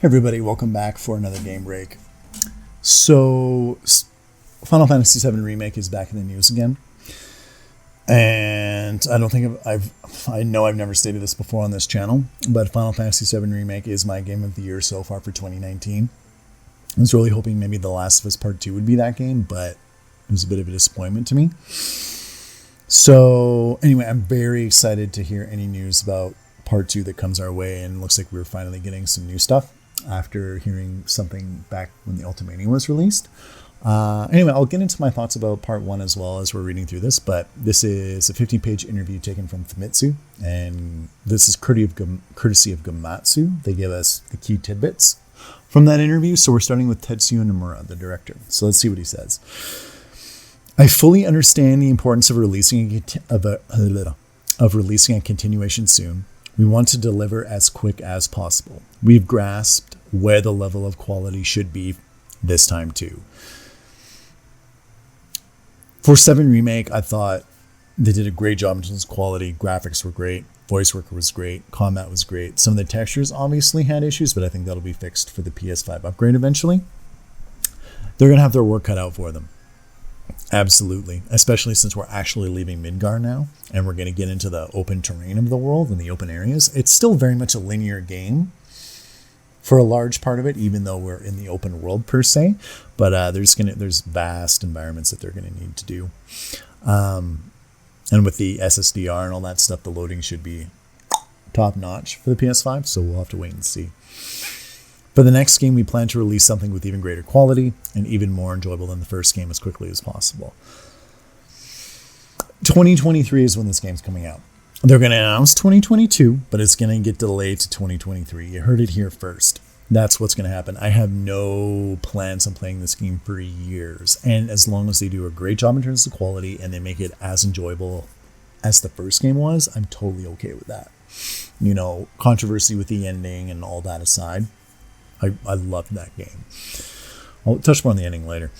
Hey everybody, welcome back for another game break. So, Final Fantasy VII Remake is back in the news again, and I don't think I know I've never stated this before on this channel, but Final Fantasy VII Remake is my game of the year so far for 2019. I was really hoping maybe The Last of Us Part 2 would be that game, but it was a bit of a disappointment to me. So, anyway, I'm very excited to hear any news about Part 2 that comes our way, and it looks like we're finally getting some new stuff after hearing something back when the Ultimania was released. Anyway, I'll get into my thoughts about Part 1 as well as we're reading through this, but this is a 50-page interview taken from Famitsu, and this is courtesy of Gamatsu. They give us the key tidbits from that interview, so we're starting with Tetsuya Nomura, the director. So let's see what he says. I fully understand the importance of releasing a continuation soon. We want to deliver as quick as possible. We've grasped where the level of quality should be this time too. For 7 Remake, I thought they did a great job in terms of quality. Graphics were great. Voice work was great. Combat was great. Some of the textures obviously had issues, but I think that'll be fixed for the PS5 upgrade eventually. They're going to have their work cut out for them. Absolutely, especially since we're actually leaving Midgar now and we're going to get into the open terrain of the world and the open areas. It's still very much a linear game for a large part of it, even though we're in the open world per se, but there's vast environments that they're going to need to do. And with the SSDR and all that stuff, the loading should be top notch for the PS5, so we'll have to wait and see. For the next game, we plan to release something with even greater quality and even more enjoyable than the first game as quickly as possible. 2023 is when this game's coming out. They're going to announce 2022, but it's going to get delayed to 2023. You heard it here first. That's what's going to happen. I have no plans on playing this game for years. And as long as they do a great job in terms of quality and they make it as enjoyable as the first game was, I'm totally okay with that. You know, controversy with the ending and all that aside, I loved that game. I'll touch more on the ending later.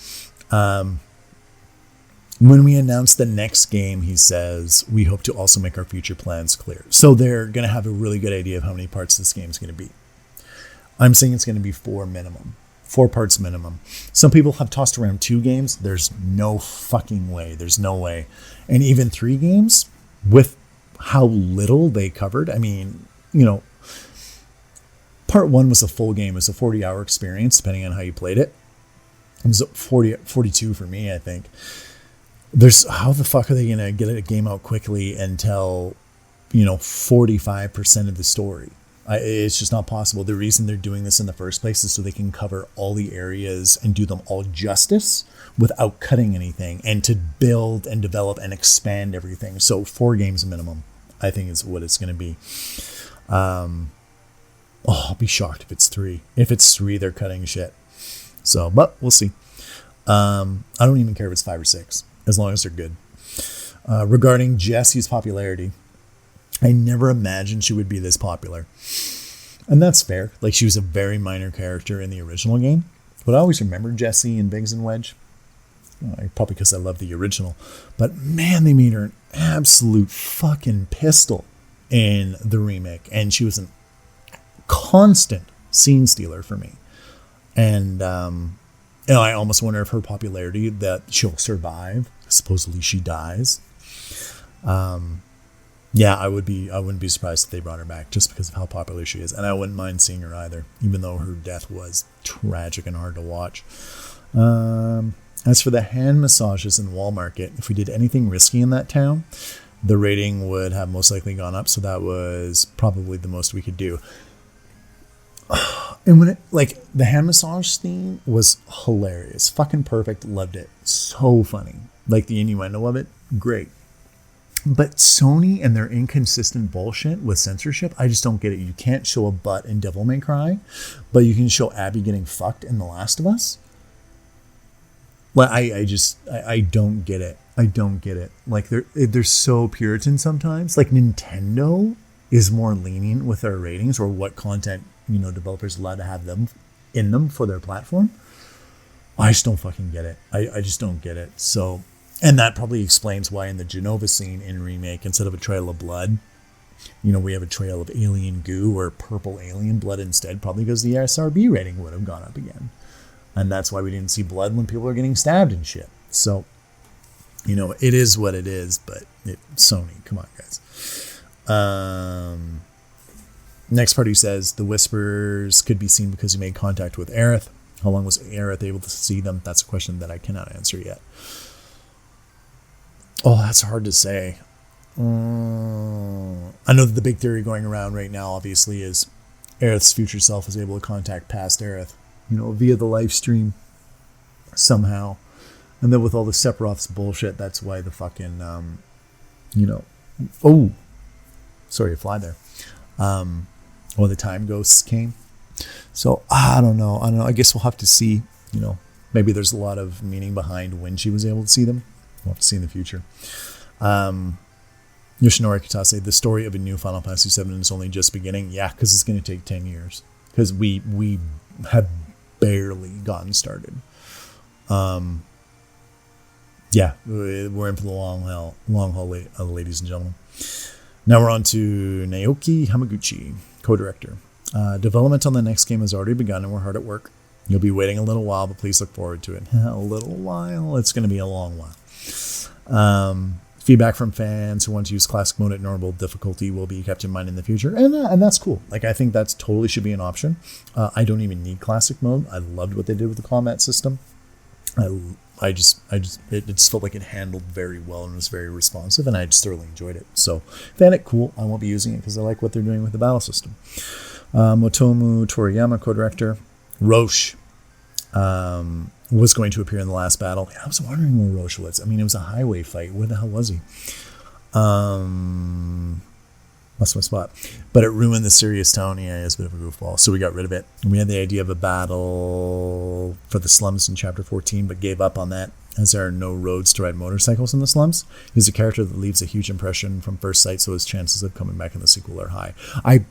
When we announce the next game, he says, we hope to also make our future plans clear. So they're going to have a really good idea of how many parts this game is going to be. I'm saying it's going to be 4 minimum. 4 parts minimum. Some people have tossed around 2 games. There's no fucking way. There's no way. And even 3 games with how little they covered. I mean, you know, Part 1 was a full game. It was a 40-hour experience, depending on how you played it. It was 42 for me, I think. How the fuck are they going to get a game out quickly and tell, 45% of the story? It's just not possible. The reason they're doing this in the first place is so they can cover all the areas and do them all justice without cutting anything, and to build and develop and expand everything. So 4 games minimum, I think, is what it's going to be. I'll be shocked if it's 3. If it's 3, they're cutting shit. So, but we'll see. I don't even care if it's 5 or 6, as long as they're good. Regarding Jessie's popularity, I never imagined she would be this popular. And that's fair. Like, she was a very minor character in the original game. But I always remember Jessie in Biggs and Wedge. Probably because I love the original. But man, they made her an absolute fucking pistol in the remake. And she was an constant scene stealer for me. And I almost wonder if her popularity, that she'll survive. Supposedly she dies. Yeah, I wouldn't be surprised if they brought her back just because of how popular she is. And I wouldn't mind seeing her either, even though her death was tragic and hard to watch. As for the hand massages in Wall Market, if we did anything risky in that town, the rating would have most likely gone up. So that was probably the most we could do. And when the hand massage theme was hilarious, fucking perfect, loved it, so funny, like the innuendo of it, great. But Sony and their inconsistent bullshit with censorship, I just don't get it. You can't show a butt in Devil May Cry, but you can show Abby getting fucked in The Last of Us. Like, I don't get it. I don't get it. Like, they're so Puritan sometimes. Like, Nintendo is more lenient with their ratings or what content, developers allowed to have them in them for their platform. I just don't fucking get it. I just don't get it. So, and that probably explains why in the Genova scene in Remake, instead of a trail of blood, We have a trail of alien goo or purple alien blood instead, probably because the SRB rating would have gone up again. And that's why we didn't see blood when people are getting stabbed and shit. So, it is what it is, but Sony, come on, guys. Next party says the whispers could be seen because he made contact with Aerith. How long was Aerith able to see them? That's a question that I cannot answer yet. Oh, that's hard to say. I know that the big theory going around right now, obviously, is Aerith's future self is able to contact past Aerith, via the live stream somehow. And then with all the Sephiroth's bullshit, that's why the fucking, oh, sorry, a fly there. The time ghosts came. So I don't know. I guess we'll have to see, maybe there's a lot of meaning behind when she was able to see them. We'll have to see in the future. Yoshinori Kitase, the story of a new Final Fantasy VII is only just beginning. Yeah, because it's going to take 10 years. Because we have barely gotten started. Yeah, we're in for the long haul, ladies and gentlemen. Now we're on to Naoki Hamaguchi, co-director. Development on the next game has already begun and we're hard at work. You'll be waiting a little while, but please look forward to it. A little while? It's going to be a long while. Feedback from fans who want to use classic mode at normal difficulty will be kept in mind in the future, and that's cool. Like, I think that's totally should be an option. I don't even need classic mode. I loved what they did with the combat system. It just felt like it handled very well and was very responsive, and I just thoroughly enjoyed it. So if they had it, cool. I won't be using it because I like what they're doing with the battle system. Motomu Toriyama, co-director. Roche was going to appear in the last battle. I was wondering where Roche was. I mean, it was a highway fight. Where the hell was he? Lost my spot. But it ruined the serious tone. Yeah, it's a bit of a goofball. So we got rid of it. And we had the idea of a battle for the slums in Chapter 14, but gave up on that as there are no roads to ride motorcycles in the slums. He's a character that leaves a huge impression from first sight, so his chances of coming back in the sequel are high. I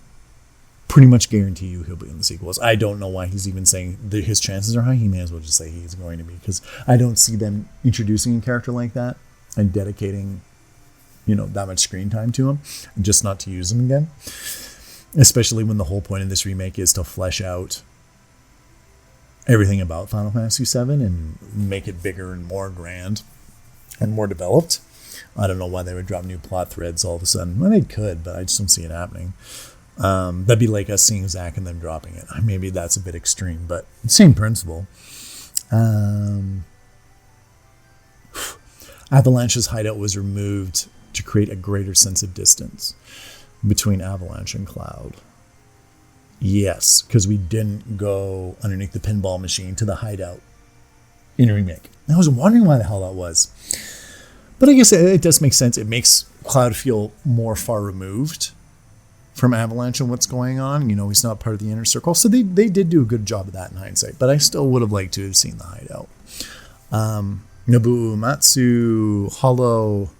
pretty much guarantee you he'll be in the sequels. I don't know why he's even saying that his chances are high. He may as well just say he's going to be, because I don't see them introducing a character like that and dedicating that much screen time to him, just not to use him again. Especially when the whole point of this remake is to flesh out everything about Final Fantasy VII and make it bigger and more grand and more developed. I don't know why they would drop new plot threads all of a sudden. Well, they could, but I just don't see it happening. That'd be like us seeing Zack and then dropping it. Maybe that's a bit extreme, but same principle. Avalanche's hideout was removed to create a greater sense of distance between Avalanche and Cloud. Yes, because we didn't go underneath the pinball machine to the hideout in Remake. I was wondering why the hell that was. But I guess it does make sense. It makes Cloud feel more far removed from Avalanche and what's going on. He's not part of the inner circle. So they did do a good job of that in hindsight. But I still would have liked to have seen the hideout. Nobuo Matsu Hollow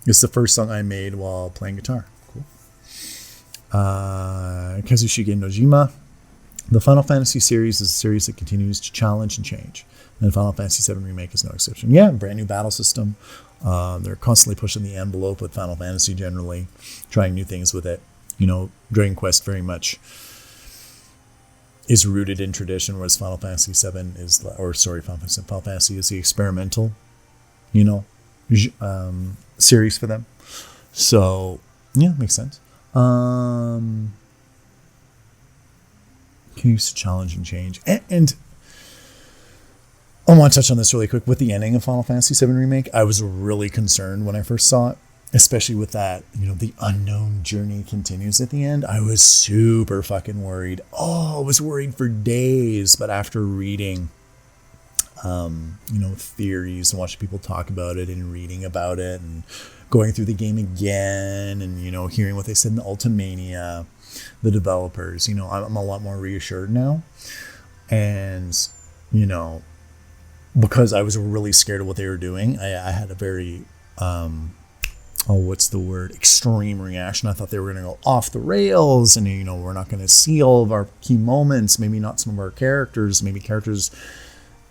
is the first song I made while playing guitar. Cool. Kazushige Nojima. The Final Fantasy series is a series that continues to challenge and change. And Final Fantasy VII Remake is no exception. Yeah, brand new battle system. They're constantly pushing the envelope with Final Fantasy generally, trying new things with it. Dragon Quest very much is rooted in tradition, whereas Final Fantasy VII is, Final Fantasy is the experimental, series for them. So yeah, makes sense. Continues to challenge and change. And I want to touch on this really quick. With the ending of Final Fantasy VII Remake, I was really concerned when I first saw it, especially with that, the unknown journey continues at the end. I was super fucking worried. I was worried for days. But after reading, theories and watching people talk about it and reading about it and going through the game again and, hearing what they said in the Ultimania, the developers, I'm a lot more reassured now. And, because I was really scared of what they were doing, I had a very, extreme reaction. I thought they were going to go off the rails and, we're not going to see all of our key moments, maybe not some of our characters, maybe characters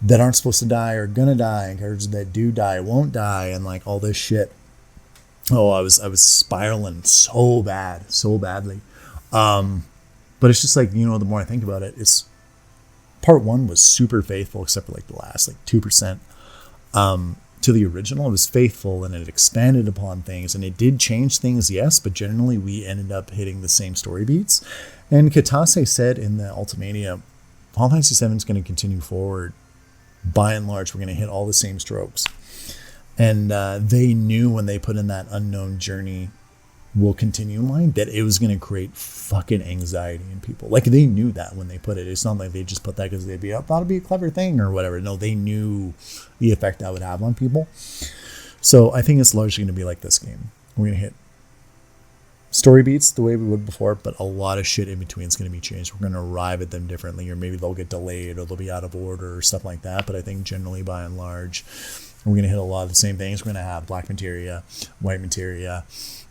that aren't supposed to die are going to die, and characters that do die won't die, and like all this shit. Oh, I was spiraling so badly. But it's just like, the more I think about it, it's part one was super faithful, except for like the last like 2%. To the original, it was faithful and it expanded upon things and it did change things, yes, but generally we ended up hitting the same story beats. And Katase said in the Ultimania, Final Fantasy VII is going to continue forward. By and large, we're going to hit all the same strokes. And they knew when they put in that unknown journey will continue line that it was going to create fucking anxiety in people. Like they knew that when they put it. It's not like they just put that because they'd be thought it'd be a clever thing or whatever. No, they knew the effect that would have on people. So I think it's largely going to be like this game. We're going to hit story beats the way we would before, but a lot of shit in between is going to be changed. We're going to arrive at them differently, or maybe they'll get delayed or they'll be out of order or stuff like that. But I think generally by and large, we're going to hit a lot of the same things. We're going to have black materia, white materia,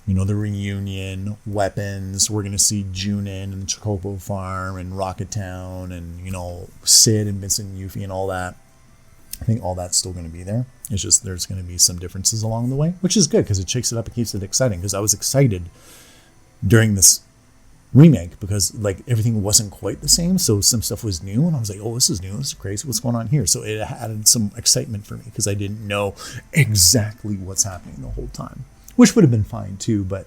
the reunion, weapons. We're going to see Junin and the Chocobo Farm and Rocket Town and, Sid and Vincent Yuffie and all that. I think all that's still going to be there. It's just there's going to be some differences along the way, which is good because it shakes it up and keeps it exciting. Because I was excited during this remake because like everything wasn't quite the same. So some stuff was new and I was like, oh, this is new. This is crazy. What's going on here? So it added some excitement for me because I didn't know exactly what's happening the whole time. Which would have been fine too, but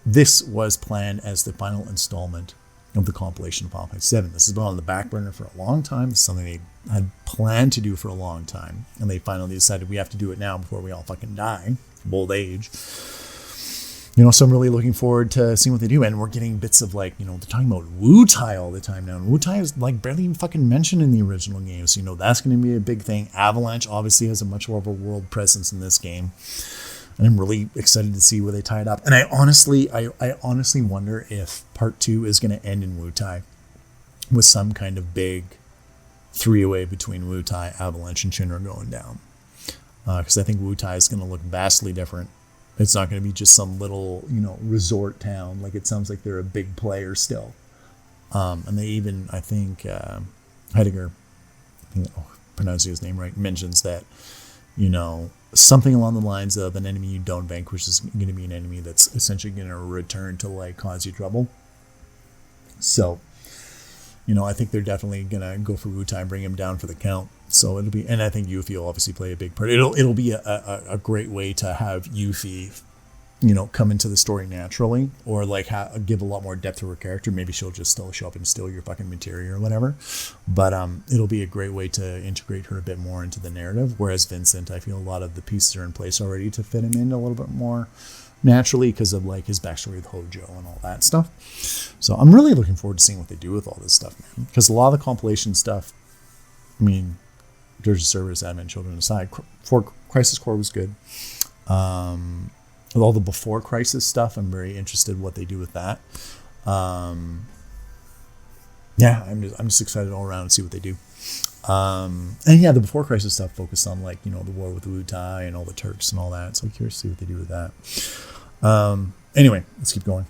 this was planned as the final installment of the compilation of Final Fantasy VII. This has been on the back burner for a long time. It's something they had planned to do for a long time, and they finally decided we have to do it now before we all fucking die from old age. So I'm really looking forward to seeing what they do, and we're getting bits of like, they're talking about Wu-Tai all the time now, and Wu-Tai is like barely even fucking mentioned in the original game, so that's going to be a big thing. Avalanche obviously has a much more of a world presence in this game. And I'm really excited to see where they tie it up. And I honestly wonder if part 2 is going to end in Wu-Tai with some kind of big three-way between Wu-Tai, Avalanche, and Shinra going down. Because I think Wu-Tai is going to look vastly different. It's not going to be just some little, resort town. Like it sounds like they're a big player still. And they even, I think, Heidegger, pronouncing his name right, mentions that, something along the lines of an enemy you don't vanquish is going to be an enemy that's essentially going to return to like cause you trouble. So, I think they're definitely going to go for Wu-Tai and bring him down for the count. So it'll be, and I think Yuffie will obviously play a big part. It'll be a great way to have Yuffie, come into the story naturally, or like give a lot more depth to her character. Maybe she'll just still show up and steal your fucking materia or whatever. But it'll be a great way to integrate her a bit more into the narrative. Whereas Vincent, I feel a lot of the pieces are in place already to fit him in a little bit more naturally because of like his backstory with Hojo and all that stuff. So I'm really looking forward to seeing what they do with all this stuff, man. Because a lot of the compilation stuff, I mean, Dirge of Cerberus, Advent Children aside, Crisis Core was good. With all the before Crisis stuff, I'm very interested in what they do with that. Yeah, I'm just excited all around to see what they do. And yeah, the before Crisis stuff focused on like, the war with Wu-Tai and all the Turks and all that. So I'm curious to see what they do with that. Anyway, let's keep going.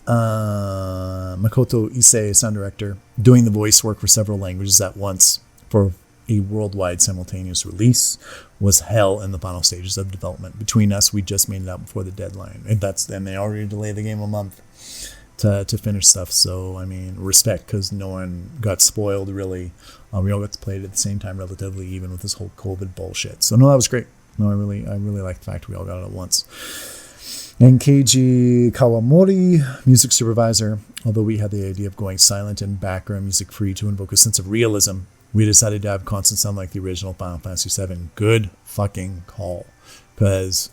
Makoto Issei, sound director, doing the voice work for several languages at once for a worldwide simultaneous release was hell in the final stages of development. Between us, we just made it out before the deadline. And they already delayed the game a month to finish stuff. So, I mean, respect, because no one got spoiled, really. We all got to play it at the same time, relatively, even with this whole COVID bullshit. So, no, that was great. No, I really like the fact we all got it at once. And Keiji Kawamori, music supervisor. Although we had the idea of going silent and background music free to invoke a sense of realism, we decided to have constant sound like the original Final Fantasy VII. Good fucking call. Because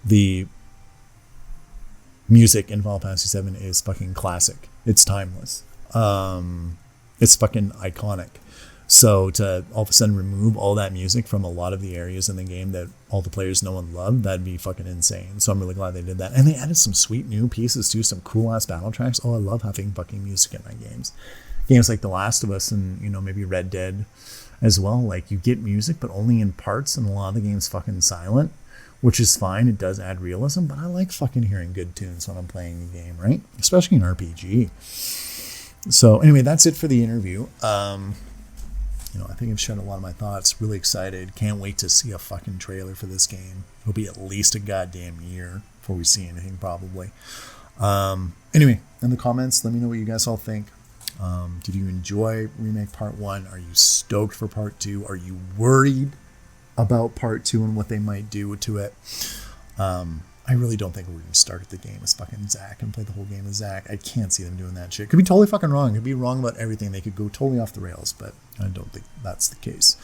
the music in Final Fantasy VII is fucking classic. It's timeless. It's fucking iconic. So to all of a sudden remove all that music from a lot of the areas in the game that all the players know and love, that'd be fucking insane. So I'm really glad they did that. And they added some sweet new pieces too, some cool ass battle tracks. Oh, I love having fucking music in my games. Games like The Last of Us and, maybe Red Dead as well. Like, you get music, but only in parts, and a lot of the game's fucking silent, which is fine. It does add realism, but I like fucking hearing good tunes when I'm playing the game, right? Especially in RPG. So, anyway, that's it for the interview. I think I've shared a lot of my thoughts. Really excited. Can't wait to see a fucking trailer for this game. It'll be at least a goddamn year before we see anything, probably. Anyway, in the comments, let me know what you guys all think. Did you enjoy Remake Part 1? Are you stoked for Part 2? Are you worried about Part 2 and what they might do to it? I really don't think we're going to start the game as fucking Zach and play the whole game as Zach. I can't see them doing that shit. Could be totally fucking wrong. Could be wrong about everything. They could go totally off the rails, but I don't think that's the case.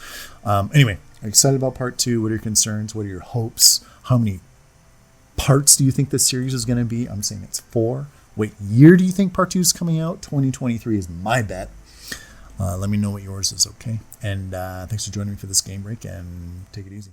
Anyway, are you excited about Part 2? What are your concerns? What are your hopes? How many parts do you think this series is going to be? I'm saying it's 4. What year do you think Part 2 is coming out? 2023 is my bet. Let me know what yours is, okay? And thanks for joining me for this game break, and take it easy.